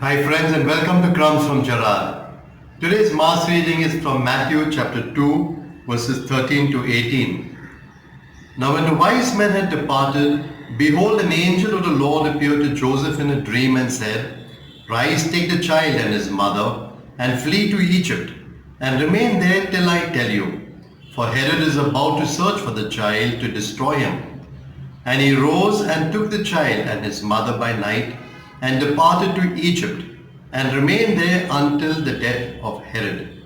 Hi friends and welcome to Crumbz from Gerard. Today's Mass reading is from Matthew chapter 2 verses 13 to 18. Now when the wise men had departed, behold, an angel of the Lord appeared to Joseph in a dream and said, Rise, take the child and his mother and flee to Egypt and remain there till I tell you. For Herod is about to search for the child to destroy him. And he rose and took the child and his mother by night and departed to Egypt and remained there until the death of Herod.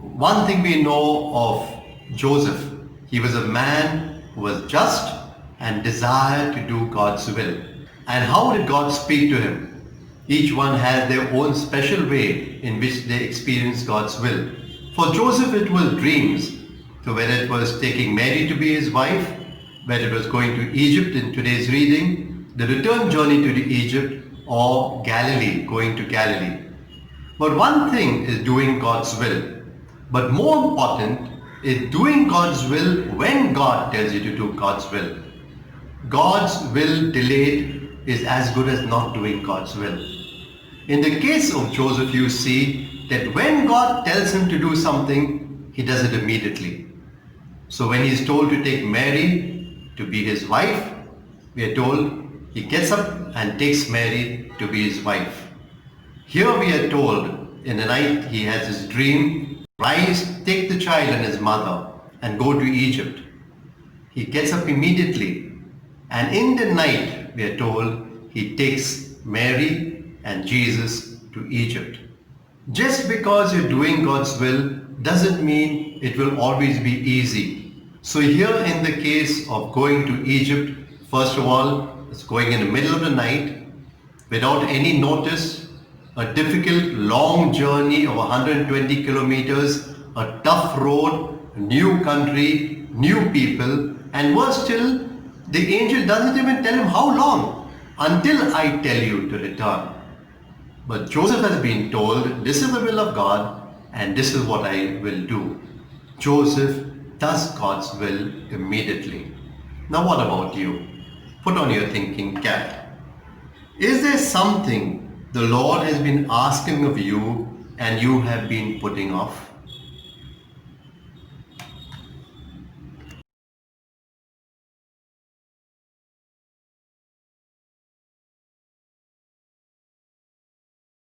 One thing we know of Joseph, he was a man who was just and desired to do God's will. And how did God speak to him? Each one has their own special way in which they experience God's will. For Joseph it was dreams. So whether it was taking Mary to be his wife, whether it was going to Egypt in today's reading, the return journey to Egypt, or Galilee, going to Galilee. But one thing is doing God's will. But more important is doing God's will when God tells you to do God's will. God's will delayed is as good as not doing God's will. In the case of Joseph, you see that when God tells him to do something, he does it immediately. So when he is told to take Mary to be his wife, we are told he gets up and takes Mary to be his wife. Here we are told in the night he has his dream, rise, take the child and his mother and go to Egypt. He gets up immediately, and in the night we are told he takes Mary and Jesus to Egypt. Just because you're doing God's will doesn't mean it will always be easy. So here in the case of going to Egypt, first of all, it's going in the middle of the night without any notice, a difficult long journey of 120 kilometers, a tough road, new country, new people, and worse still, the angel doesn't even tell him how long, until I tell you to return. But Joseph has been told, this is the will of God and this is what I will do. Joseph does God's will immediately. Now what about you? Put on your thinking cap. Is there something the Lord has been asking of you and you have been putting off?